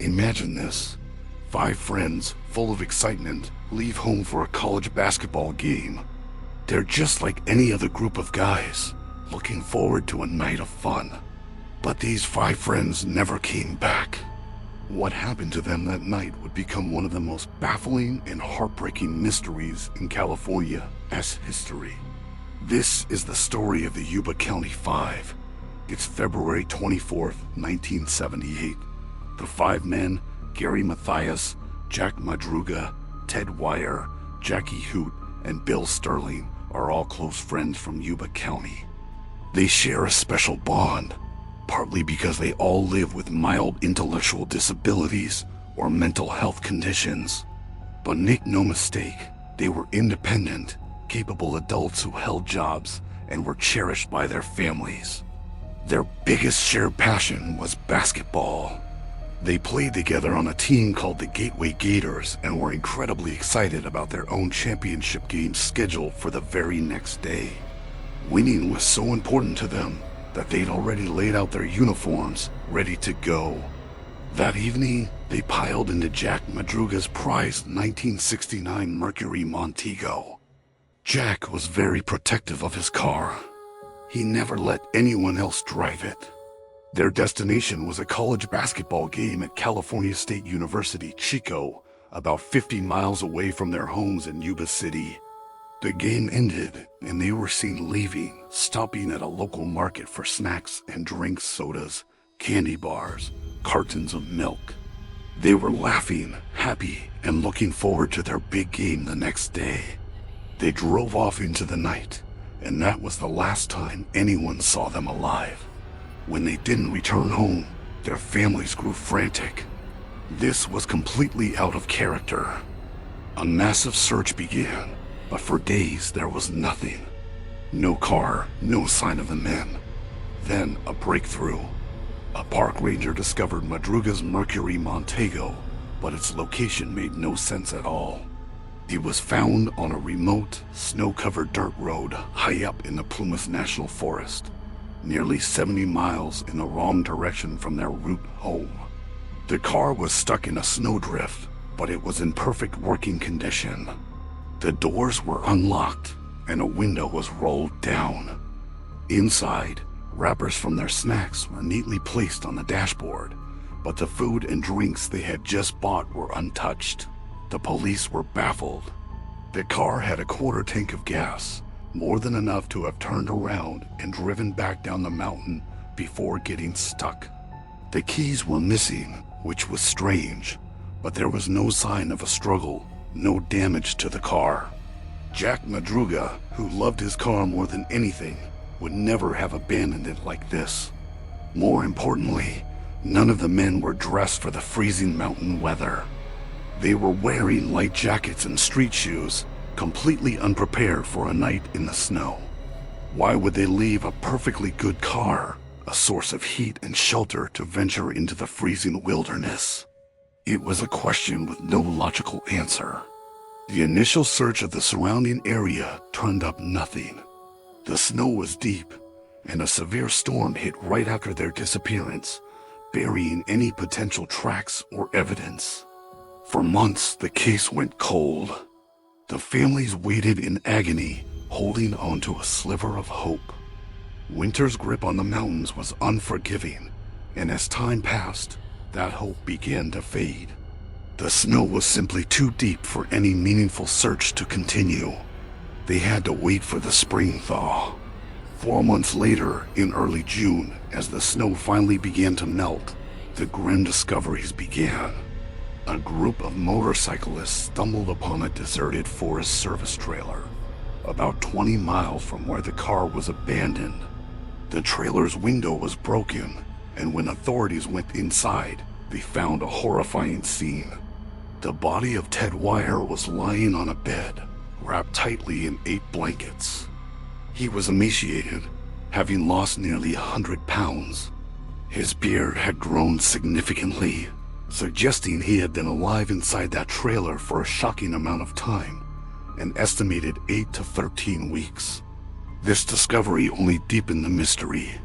Imagine this. 5 friends, full of excitement, leave home for a college basketball game. They're just like any other group of guys, looking forward to a night of fun. But these 5 friends never came back. What happened to them that night would become one of the most baffling and heartbreaking mysteries in California as history. This is the story of the Yuba County 5. It's February 24th, 1978. The 5 men, Gary Mathias, Jack Madruga, Ted Wire, Jackie Hoot, and Bill Sterling, are all close friends from Yuba County. They share a special bond, partly because they all live with mild intellectual disabilities or mental health conditions. But make no mistake, they were independent, capable adults who held jobs and were cherished by their families. Their biggest shared passion was basketball. They played together on a team called the Gateway Gators and were incredibly excited about their own championship game scheduled for the very next day. Winning was so important to them that they'd already laid out their uniforms, ready to go. That evening, they piled into Jack Madruga's prized 1969 Mercury Montego. Jack was very protective of his car. He never let anyone else drive it. Their destination was a college basketball game at California State University, Chico, about 50 miles away from their homes in Yuba City. The game ended, and they were seen leaving, stopping at a local market for snacks and drinks, sodas, candy bars, cartons of milk. They were laughing, happy, and looking forward to their big game the next day. They drove off into the night, and that was the last time anyone saw them alive. When they didn't return home, their families grew frantic. This was completely out of character. A massive search began, but for days there was nothing. No car, no sign of the men. Then a breakthrough. A park ranger discovered Madruga's Mercury Montego, but its location made no sense at all. It was found on a remote, snow-covered dirt road high up in the Plumas National Forest, nearly 70 miles in the wrong direction from their route home. The car was stuck in a snowdrift, but it was in perfect working condition. The doors were unlocked, and a window was rolled down. Inside, wrappers from their snacks were neatly placed on the dashboard, but the food and drinks they had just bought were untouched. The police were baffled. The car had a quarter tank of gas, more than enough to have turned around and driven back down the mountain before getting stuck. The keys were missing, which was strange, but there was no sign of a struggle, no damage to the car. Jack Madruga, who loved his car more than anything, would never have abandoned it like this. More importantly, none of the men were dressed for the freezing mountain weather. They were wearing light jackets and street shoes, completely unprepared for a night in the snow. Why would they leave a perfectly good car, a source of heat and shelter, to venture into the freezing wilderness? It was a question with no logical answer. The initial search of the surrounding area turned up nothing. The snow was deep, and a severe storm hit right after their disappearance, burying any potential tracks or evidence. For months, the case went cold. The families waited in agony, holding on to a sliver of hope. Winter's grip on the mountains was unforgiving, and as time passed, that hope began to fade. The snow was simply too deep for any meaningful search to continue. They had to wait for the spring thaw. 4 months later, in early June, as the snow finally began to melt, the grim discoveries began. A group of motorcyclists stumbled upon a deserted Forest Service trailer, about 20 miles from where the car was abandoned. The trailer's window was broken, and when authorities went inside, they found a horrifying scene. The body of Ted Wire was lying on a bed, wrapped tightly in 8 blankets. He was emaciated, having lost nearly 100 pounds. His beard had grown significantly, suggesting he had been alive inside that trailer for a shocking amount of time, an estimated 8 to 13 weeks. This discovery only deepened the mystery.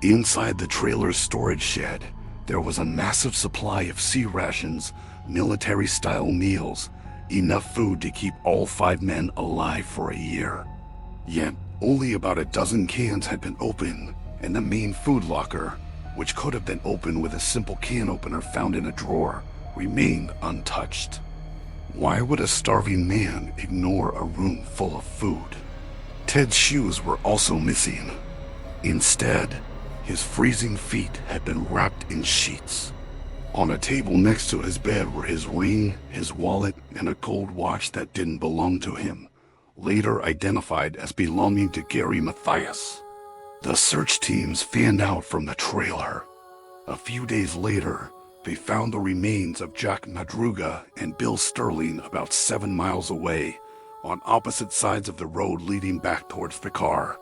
Inside the trailer's storage shed, There was a massive supply of sea rations, military-style meals, enough food to keep all 5 men alive for a year. Yet, only about a dozen cans had been opened, and the main food locker, which could have been opened with a simple can opener found in a drawer, remained untouched. Why would a starving man ignore a room full of food? Ted's shoes were also missing. Instead, his freezing feet had been wrapped in sheets. On a table next to his bed were his ring, his wallet, and a gold watch that didn't belong to him, later identified as belonging to Gary Mathias. The search teams fanned out from the trailer. A few days later, they found the remains of Jack Madruga and Bill Sterling about 7 miles away, on opposite sides of the road leading back towards the car.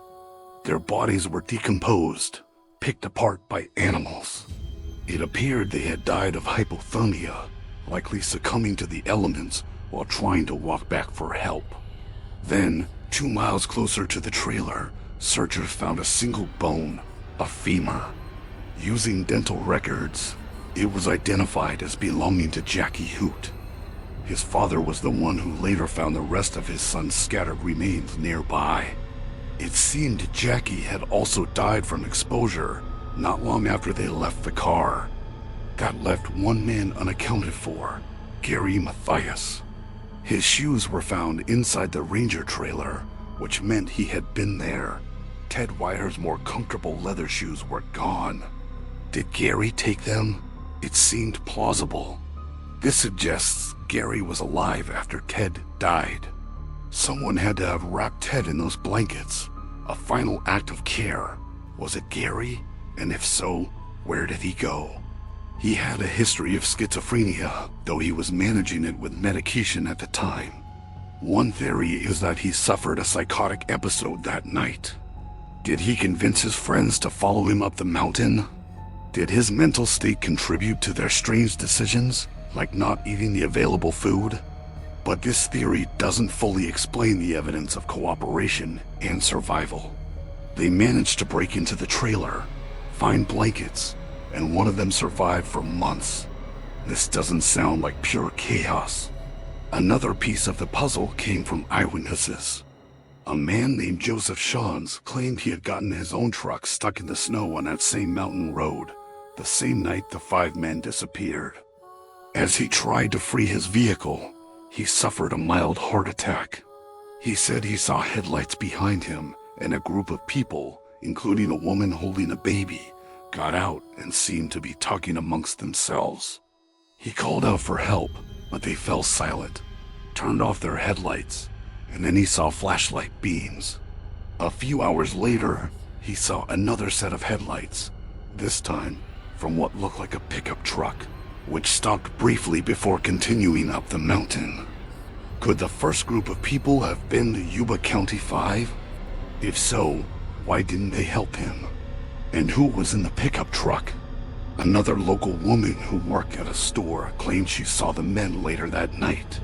Their bodies were decomposed, picked apart by animals. It appeared they had died of hypothermia, likely succumbing to the elements while trying to walk back for help. Then, 2 miles closer to the trailer, searchers found a single bone, a femur. Using dental records, it was identified as belonging to Jackie Hoot. His father was the one who later found the rest of his son's scattered remains nearby. It seemed Jackie had also died from exposure not long after they left the car. That left one man unaccounted for, Gary Mathias. His shoes were found inside the ranger trailer, which meant he had been there. Ted Wyer's more comfortable leather shoes were gone. Did Gary take them? It seemed plausible. This suggests Gary was alive after Ted died. Someone had to have wrapped Ted in those blankets. A final act of care. Was it Gary? And if so, where did he go? He had a history of schizophrenia, though he was managing it with medication at the time. One theory is that he suffered a psychotic episode that night. Did he convince his friends to follow him up the mountain? Did his mental state contribute to their strange decisions, like not eating the available food? But this theory doesn't fully explain the evidence of cooperation and survival. They managed to break into the trailer, find blankets, and one of them survived for months. This doesn't sound like pure chaos. Another piece of the puzzle came from eyewitnesses. A man named Joseph Shawns claimed he had gotten his own truck stuck in the snow on that same mountain road, the same night the 5 men disappeared. As he tried to free his vehicle, he suffered a mild heart attack. He said he saw headlights behind him, and a group of people, including a woman holding a baby, got out and seemed to be talking amongst themselves. He called out for help, but they fell silent, turned off their headlights, and then he saw flashlight beams. A few hours later, he saw another set of headlights, this time from what looked like a pickup truck, which stopped briefly before continuing up the mountain. Could the first group of people have been the Yuba County 5? If so, why didn't they help him? And who was in the pickup truck? Another local woman who worked at a store claimed she saw the men later that night.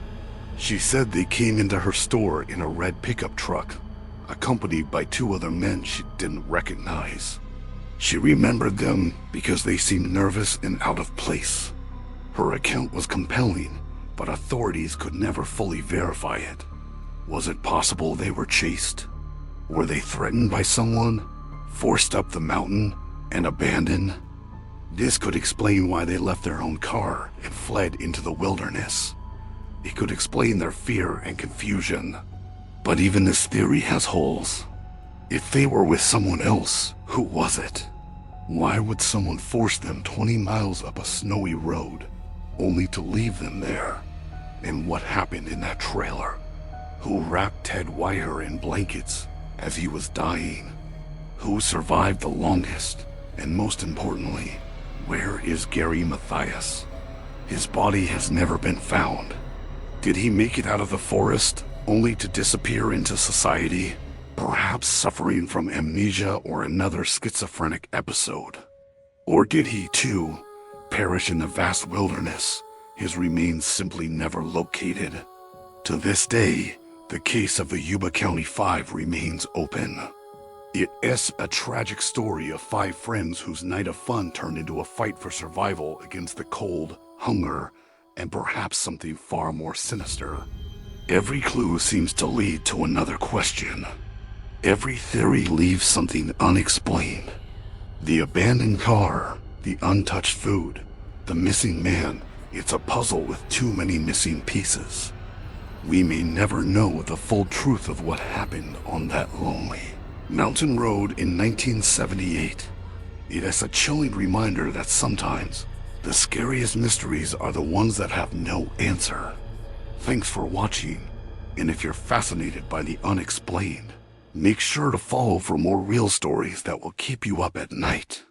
She said they came into her store in a red pickup truck, accompanied by 2 other men she didn't recognize. She remembered them because they seemed nervous and out of place. Her account was compelling, but authorities could never fully verify it. Was it possible they were chased? Were they threatened by someone, forced up the mountain, and abandoned? This could explain why they left their own car and fled into the wilderness. It could explain their fear and confusion. But even this theory has holes. If they were with someone else, who was it? Why would someone force them 20 miles up a snowy road, only to leave them there? And what happened in that trailer? Who wrapped Ted Wyer in blankets as he was dying? Who survived the longest? And most importantly, where is Gary Mathias? His body has never been found. Did he make it out of the forest, only to disappear into society? Perhaps suffering from amnesia or another schizophrenic episode. Or did he, too, perish in the vast wilderness, his remains simply never located? To this day, the case of the Yuba County 5 remains open. It is a tragic story of 5 friends whose night of fun turned into a fight for survival against the cold, hunger, and perhaps something far more sinister. Every clue seems to lead to another question. Every theory leaves something unexplained. The abandoned car, the untouched food, the missing man, it's a puzzle with too many missing pieces. We may never know the full truth of what happened on that lonely mountain road in 1978. It is a chilling reminder that sometimes the scariest mysteries are the ones that have no answer. Thanks for watching, and if you're fascinated by the unexplained, make sure to follow for more real stories that will keep you up at night.